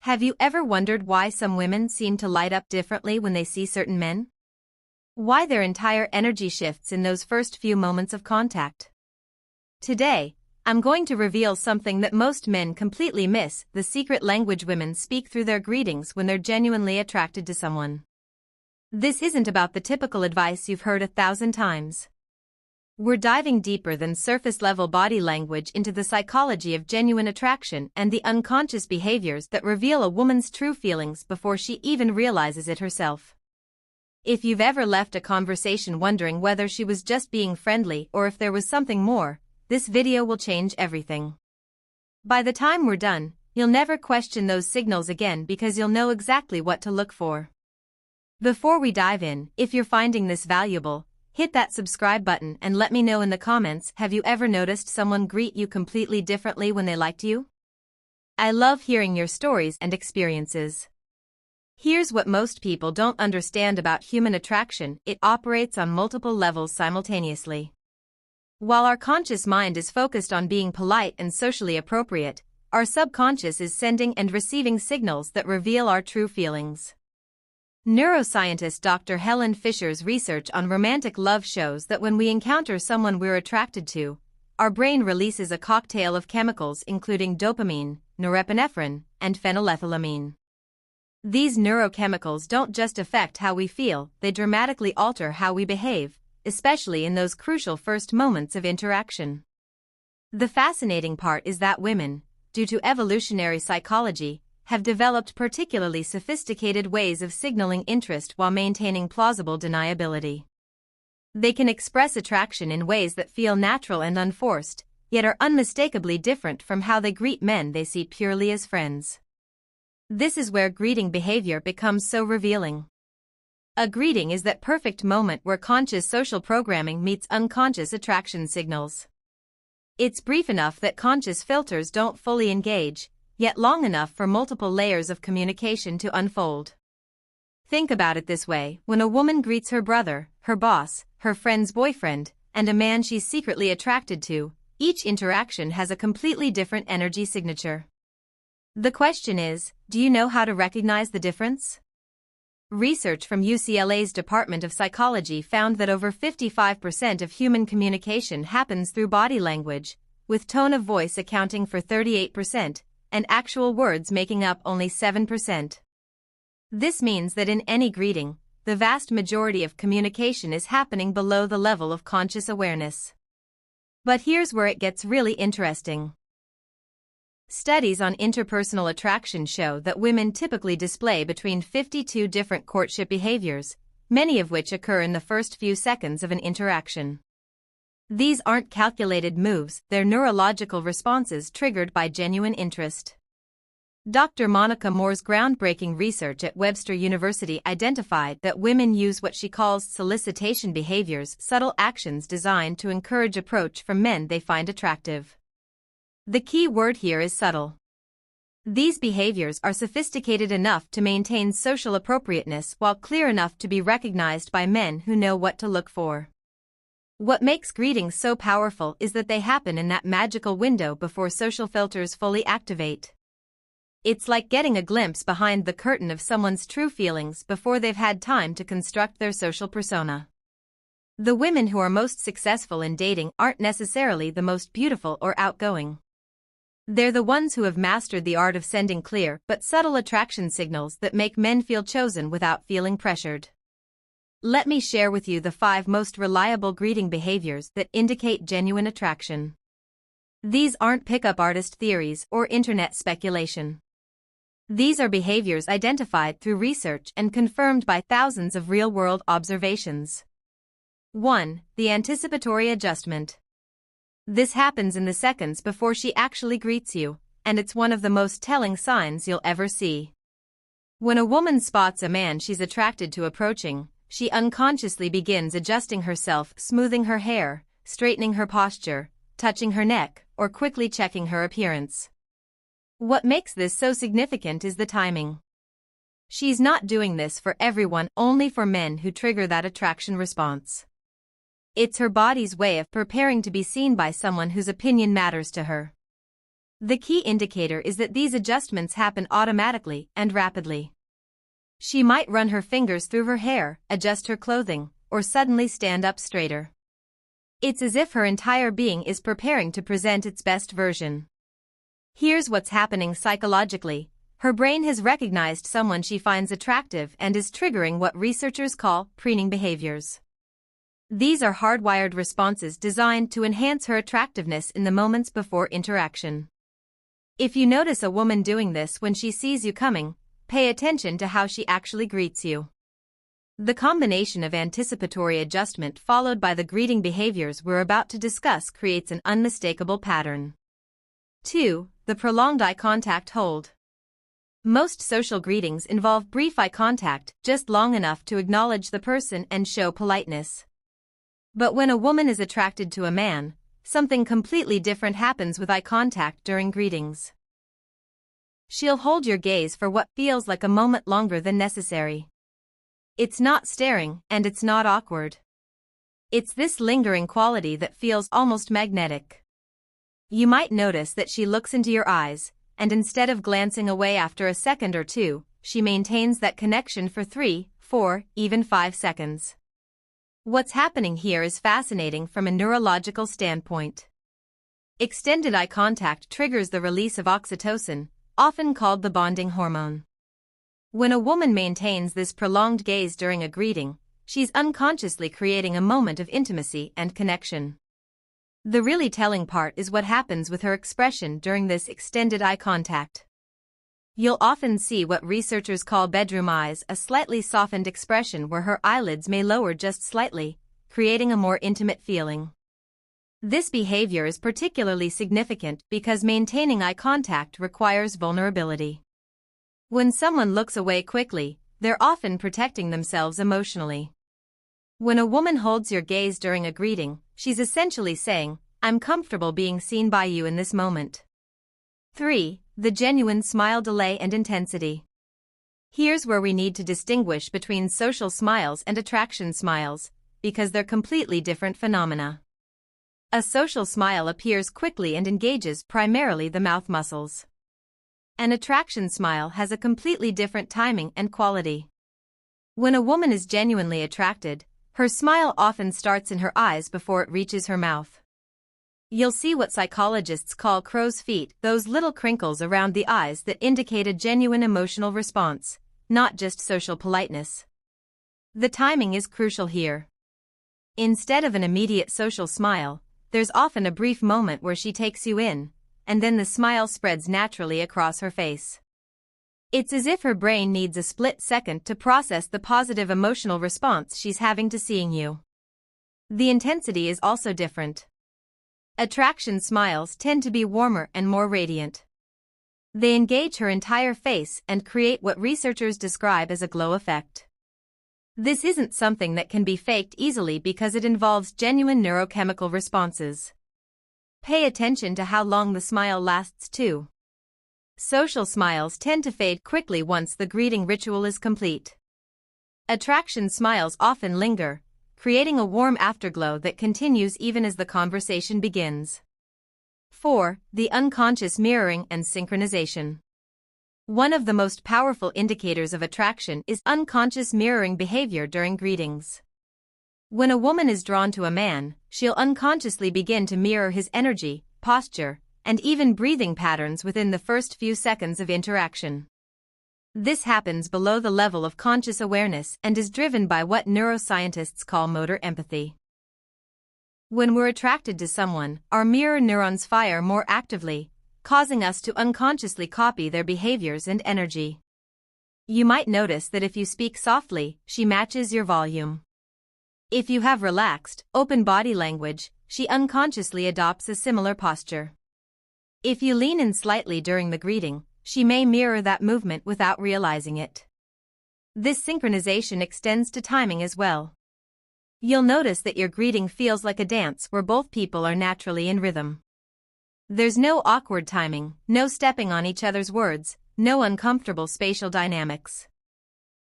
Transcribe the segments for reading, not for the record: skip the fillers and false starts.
Have you ever wondered why some women seem to light up differently when they see certain men? Why their entire energy shifts in those first few moments of contact? Today, I'm going to reveal something that most men completely miss: the secret language women speak through their greetings when they're genuinely attracted to someone. This isn't about the typical advice you've heard 1,000 times. We're diving deeper than surface-level body language into the psychology of genuine attraction and the unconscious behaviors that reveal a woman's true feelings before she even realizes it herself. If you've ever left a conversation wondering whether she was just being friendly or if there was something more, this video will change everything. By the time we're done, you'll never question those signals again because you'll know exactly what to look for. Before we dive in, if you're finding this valuable, hit that subscribe button and let me know in the comments, have you ever noticed someone greet you completely differently when they liked you? I love hearing your stories and experiences. Here's what most people don't understand about human attraction: it operates on multiple levels simultaneously. While our conscious mind is focused on being polite and socially appropriate, our subconscious is sending and receiving signals that reveal our true feelings. Neuroscientist Dr. Helen Fisher's research on romantic love shows that when we encounter someone we're attracted to, our brain releases a cocktail of chemicals including dopamine, norepinephrine, and phenylethylamine. These neurochemicals don't just affect how we feel, they dramatically alter how we behave, especially in those crucial first moments of interaction. The fascinating part is that women, due to evolutionary psychology, have developed particularly sophisticated ways of signaling interest while maintaining plausible deniability. They can express attraction in ways that feel natural and unforced, yet are unmistakably different from how they greet men they see purely as friends. This is where greeting behavior becomes so revealing. A greeting is that perfect moment where conscious social programming meets unconscious attraction signals. It's brief enough that conscious filters don't fully engage, yet long enough for multiple layers of communication to unfold. Think about it this way: when a woman greets her brother, her boss, her friend's boyfriend, and a man she's secretly attracted to, each interaction has a completely different energy signature. The question is, do you know how to recognize the difference? Research from UCLA's Department of Psychology found that over 55% of human communication happens through body language, with tone of voice accounting for 38%, and actual words making up only 7%. This means that in any greeting, the vast majority of communication is happening below the level of conscious awareness. But here's where it gets really interesting. Studies on interpersonal attraction show that women typically display between 52 different courtship behaviors, many of which occur in the first few seconds of an interaction. These aren't calculated moves, they're neurological responses triggered by genuine interest. Dr. Monica Moore's groundbreaking research at Webster University identified that women use what she calls solicitation behaviors, subtle actions designed to encourage approach from men they find attractive. The key word here is subtle. These behaviors are sophisticated enough to maintain social appropriateness while clear enough to be recognized by men who know what to look for. What makes greetings so powerful is that they happen in that magical window before social filters fully activate. It's like getting a glimpse behind the curtain of someone's true feelings before they've had time to construct their social persona. The women who are most successful in dating aren't necessarily the most beautiful or outgoing. They're the ones who have mastered the art of sending clear but subtle attraction signals that make men feel chosen without feeling pressured. Let me share with you the 5 most reliable greeting behaviors that indicate genuine attraction. These aren't pickup artist theories or internet speculation. These are behaviors identified through research and confirmed by thousands of real-world observations. 1. The anticipatory adjustment. This happens in the seconds before she actually greets you, and it's one of the most telling signs you'll ever see. When a woman spots a man she's attracted to approaching, she unconsciously begins adjusting herself, smoothing her hair, straightening her posture, touching her neck, or quickly checking her appearance. What makes this so significant is the timing. She's not doing this for everyone, only for men who trigger that attraction response. It's her body's way of preparing to be seen by someone whose opinion matters to her. The key indicator is that these adjustments happen automatically and rapidly. She might run her fingers through her hair, adjust her clothing, or suddenly stand up straighter. It's as if her entire being is preparing to present its best version. Here's what's happening psychologically. Her brain has recognized someone she finds attractive and is triggering what researchers call preening behaviors. These are hardwired responses designed to enhance her attractiveness in the moments before interaction. If you notice a woman doing this when she sees you coming, pay attention to how she actually greets you. The combination of anticipatory adjustment followed by the greeting behaviors we're about to discuss creates an unmistakable pattern. 2. The prolonged eye contact hold. Most social greetings involve brief eye contact, just long enough to acknowledge the person and show politeness. But when a woman is attracted to a man, something completely different happens with eye contact during greetings. She'll hold your gaze for what feels like a moment longer than necessary. It's not staring, and it's not awkward. It's this lingering quality that feels almost magnetic. You might notice that she looks into your eyes, and instead of glancing away after a second or two, she maintains that connection for 3, 4, even 5 seconds. What's happening here is fascinating from a neurological standpoint. Extended eye contact triggers the release of oxytocin, often called the bonding hormone. When a woman maintains this prolonged gaze during a greeting, she's unconsciously creating a moment of intimacy and connection. The really telling part is what happens with her expression during this extended eye contact. You'll often see what researchers call bedroom eyes, a slightly softened expression where her eyelids may lower just slightly, creating a more intimate feeling. This behavior is particularly significant because maintaining eye contact requires vulnerability. When someone looks away quickly, they're often protecting themselves emotionally. When a woman holds your gaze during a greeting, she's essentially saying, "I'm comfortable being seen by you in this moment." 3. The genuine smile delay and intensity. Here's where we need to distinguish between social smiles and attraction smiles, because they're completely different phenomena. A social smile appears quickly and engages primarily the mouth muscles. An attraction smile has a completely different timing and quality. When a woman is genuinely attracted, her smile often starts in her eyes before it reaches her mouth. You'll see what psychologists call crow's feet, those little crinkles around the eyes that indicate a genuine emotional response, not just social politeness. The timing is crucial here. Instead of an immediate social smile, there's often a brief moment where she takes you in, and then the smile spreads naturally across her face. It's as if her brain needs a split second to process the positive emotional response she's having to seeing you. The intensity is also different. Attraction smiles tend to be warmer and more radiant. They engage her entire face and create what researchers describe as a glow effect. This isn't something that can be faked easily because it involves genuine neurochemical responses. Pay attention to how long the smile lasts too. Social smiles tend to fade quickly once the greeting ritual is complete. Attraction smiles often linger, creating a warm afterglow that continues even as the conversation begins. 4. The unconscious mirroring and synchronization. One of the most powerful indicators of attraction is unconscious mirroring behavior during greetings. When a woman is drawn to a man, she'll unconsciously begin to mirror his energy, posture, and even breathing patterns within the first few seconds of interaction. This happens below the level of conscious awareness and is driven by what neuroscientists call motor empathy. When we're attracted to someone, our mirror neurons fire more actively, causing us to unconsciously copy their behaviors and energy. You might notice that if you speak softly, she matches your volume. If you have relaxed, open body language, she unconsciously adopts a similar posture. If you lean in slightly during the greeting, she may mirror that movement without realizing it. This synchronization extends to timing as well. You'll notice that your greeting feels like a dance where both people are naturally in rhythm. There's no awkward timing, no stepping on each other's words, no uncomfortable spatial dynamics.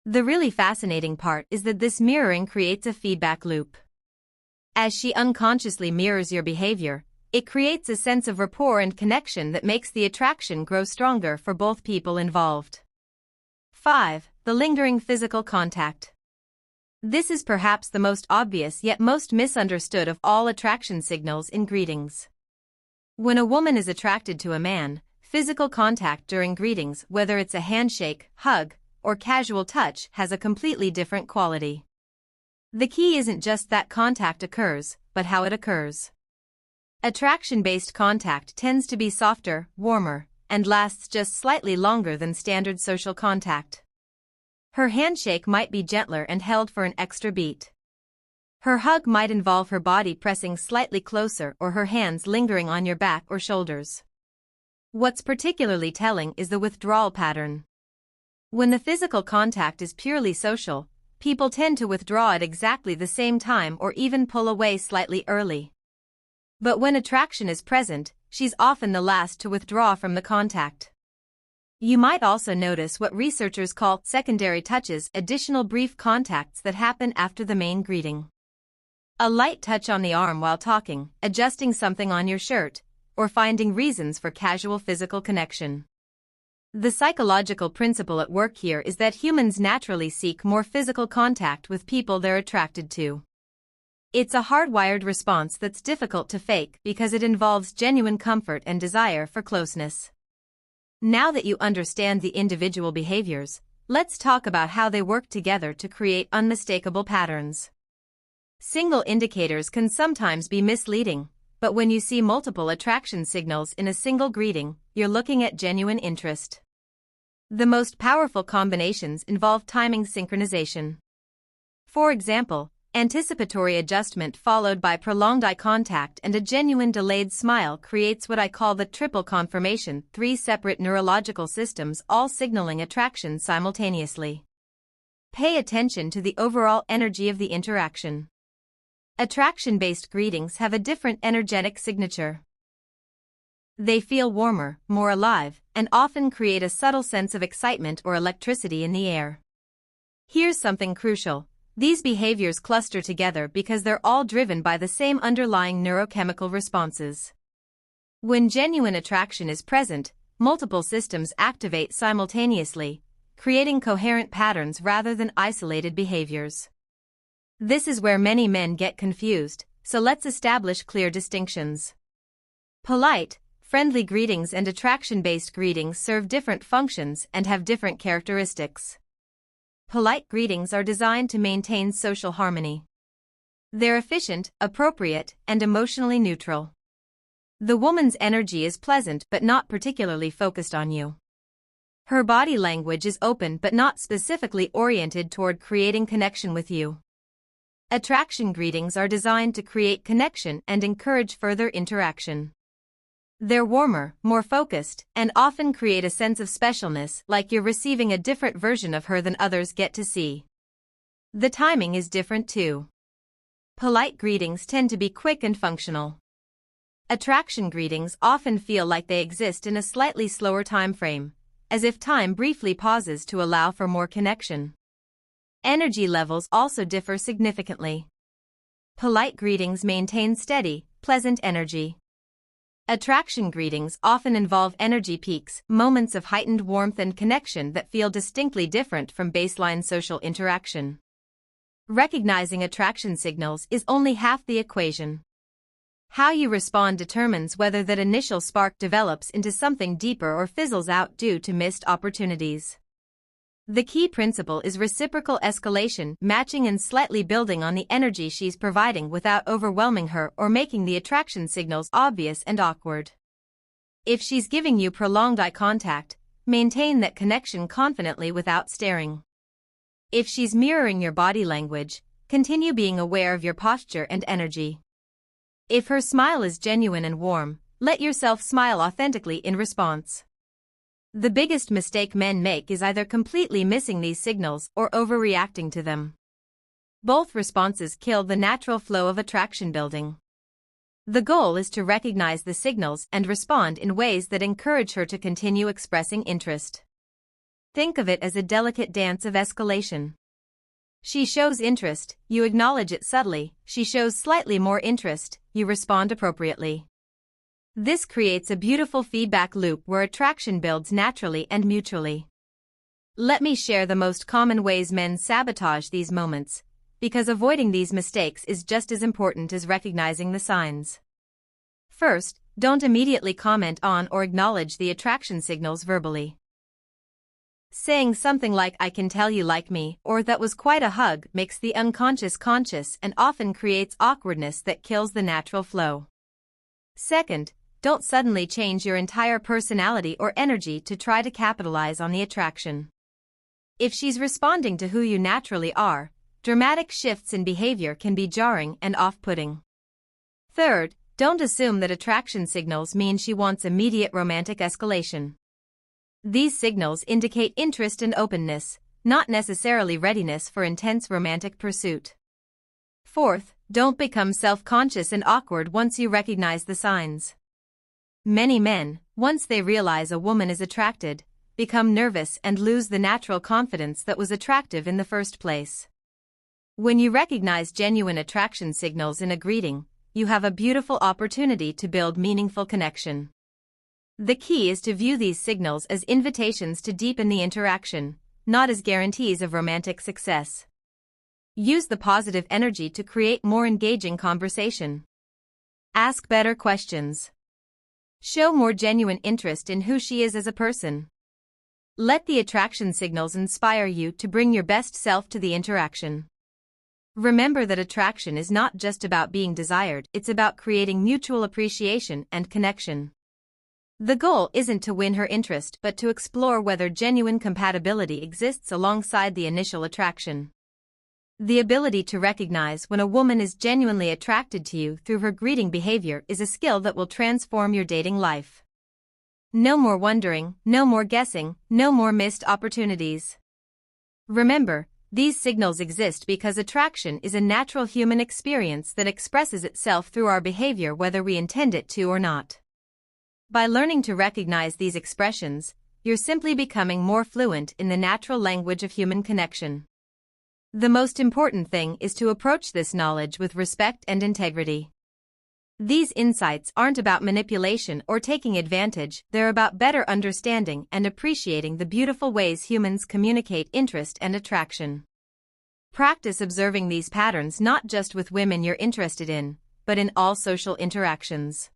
The really fascinating part is that this mirroring creates a feedback loop. As she unconsciously mirrors your behavior, It creates a sense of rapport and connection that makes the attraction grow stronger for both people involved. 5. The lingering physical contact. This is perhaps the most obvious yet most misunderstood of all attraction signals in greetings. When a woman is attracted to a man, physical contact during greetings, whether it's a handshake, hug, or casual touch, has a completely different quality. The key isn't just that contact occurs, but how it occurs. Attraction-based contact tends to be softer, warmer, and lasts just slightly longer than standard social contact. Her handshake might be gentler and held for an extra beat. Her hug might involve her body pressing slightly closer or her hands lingering on your back or shoulders. What's particularly telling is the withdrawal pattern. When the physical contact is purely social, people tend to withdraw at exactly the same time or even pull away slightly early. But when attraction is present, she's often the last to withdraw from the contact. You might also notice what researchers call secondary touches, additional brief contacts that happen after the main greeting. A light touch on the arm while talking, adjusting something on your shirt, or finding reasons for casual physical connection. The psychological principle at work here is that humans naturally seek more physical contact with people they're attracted to. It's a hardwired response that's difficult to fake because it involves genuine comfort and desire for closeness. Now that you understand the individual behaviors, let's talk about how they work together to create unmistakable patterns. Single indicators can sometimes be misleading, but when you see multiple attraction signals in a single greeting, you're looking at genuine interest. The most powerful combinations involve timing synchronization. For example, anticipatory adjustment followed by prolonged eye contact and a genuine delayed smile creates what I call the triple confirmation, 3 separate neurological systems all signaling attraction simultaneously. Pay attention to the overall energy of the interaction. Attraction-based greetings have a different energetic signature. They feel warmer, more alive, and often create a subtle sense of excitement or electricity in the air. Here's something crucial. These behaviors cluster together because they're all driven by the same underlying neurochemical responses. When genuine attraction is present, multiple systems activate simultaneously, creating coherent patterns rather than isolated behaviors. This is where many men get confused, so let's establish clear distinctions. Polite, friendly greetings and attraction-based greetings serve different functions and have different characteristics. Polite greetings are designed to maintain social harmony. They're efficient, appropriate, and emotionally neutral. The woman's energy is pleasant but not particularly focused on you. Her body language is open but not specifically oriented toward creating connection with you. Attraction greetings are designed to create connection and encourage further interaction. They're warmer, more focused, and often create a sense of specialness, like you're receiving a different version of her than others get to see. The timing is different too. Polite greetings tend to be quick and functional. Attraction greetings often feel like they exist in a slightly slower time frame, as if time briefly pauses to allow for more connection. Energy levels also differ significantly. Polite greetings maintain steady, pleasant energy. Attraction greetings often involve energy peaks, moments of heightened warmth and connection that feel distinctly different from baseline social interaction. Recognizing attraction signals is only half the equation. How you respond determines whether that initial spark develops into something deeper or fizzles out due to missed opportunities. The key principle is reciprocal escalation, matching and slightly building on the energy she's providing without overwhelming her or making the attraction signals obvious and awkward. If she's giving you prolonged eye contact, maintain that connection confidently without staring. If she's mirroring your body language, continue being aware of your posture and energy. If her smile is genuine and warm, let yourself smile authentically in response. The biggest mistake men make is either completely missing these signals or overreacting to them. Both responses kill the natural flow of attraction building. The goal is to recognize the signals and respond in ways that encourage her to continue expressing interest. Think of it as a delicate dance of escalation. She shows interest, you acknowledge it subtly. She shows slightly more interest, you respond appropriately. This creates a beautiful feedback loop where attraction builds naturally and mutually. Let me share the most common ways men sabotage these moments, because avoiding these mistakes is just as important as recognizing the signs. First, don't immediately comment on or acknowledge the attraction signals verbally. Saying something like "I can tell you like me" or "that was quite a hug" makes the unconscious conscious and often creates awkwardness that kills the natural flow. Second, don't suddenly change your entire personality or energy to try to capitalize on the attraction. If she's responding to who you naturally are, dramatic shifts in behavior can be jarring and off-putting. Third, don't assume that attraction signals mean she wants immediate romantic escalation. These signals indicate interest and openness, not necessarily readiness for intense romantic pursuit. Fourth, don't become self-conscious and awkward once you recognize the signs. Many men, once they realize a woman is attracted, become nervous and lose the natural confidence that was attractive in the first place. When you recognize genuine attraction signals in a greeting, you have a beautiful opportunity to build meaningful connection. The key is to view these signals as invitations to deepen the interaction, not as guarantees of romantic success. Use the positive energy to create more engaging conversation. Ask better questions. Show more genuine interest in who she is as a person. Let the attraction signals inspire you to bring your best self to the interaction. Remember that attraction is not just about being desired, it's about creating mutual appreciation and connection. The goal isn't to win her interest but to explore whether genuine compatibility exists alongside the initial attraction. The ability to recognize when a woman is genuinely attracted to you through her greeting behavior is a skill that will transform your dating life. No more wondering, no more guessing, no more missed opportunities. Remember, these signals exist because attraction is a natural human experience that expresses itself through our behavior whether we intend it to or not. By learning to recognize these expressions, you're simply becoming more fluent in the natural language of human connection. The most important thing is to approach this knowledge with respect and integrity. These insights aren't about manipulation or taking advantage, they're about better understanding and appreciating the beautiful ways humans communicate interest and attraction. Practice observing these patterns not just with women you're interested in, but in all social interactions.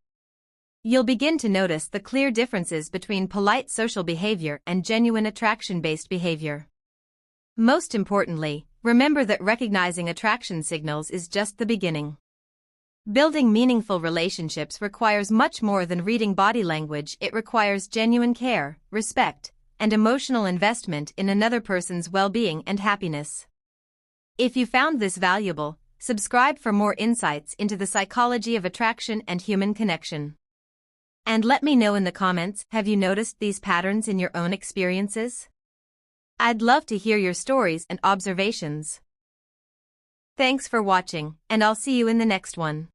You'll begin to notice the clear differences between polite social behavior and genuine attraction-based behavior. Most importantly, remember that recognizing attraction signals is just the beginning. Building meaningful relationships requires much more than reading body language. It requires genuine care, respect, and emotional investment in another person's well-being and happiness. If you found this valuable, subscribe for more insights into the psychology of attraction and human connection. And let me know in the comments, have you noticed these patterns in your own experiences? I'd love to hear your stories and observations. Thanks for watching, and I'll see you in the next one.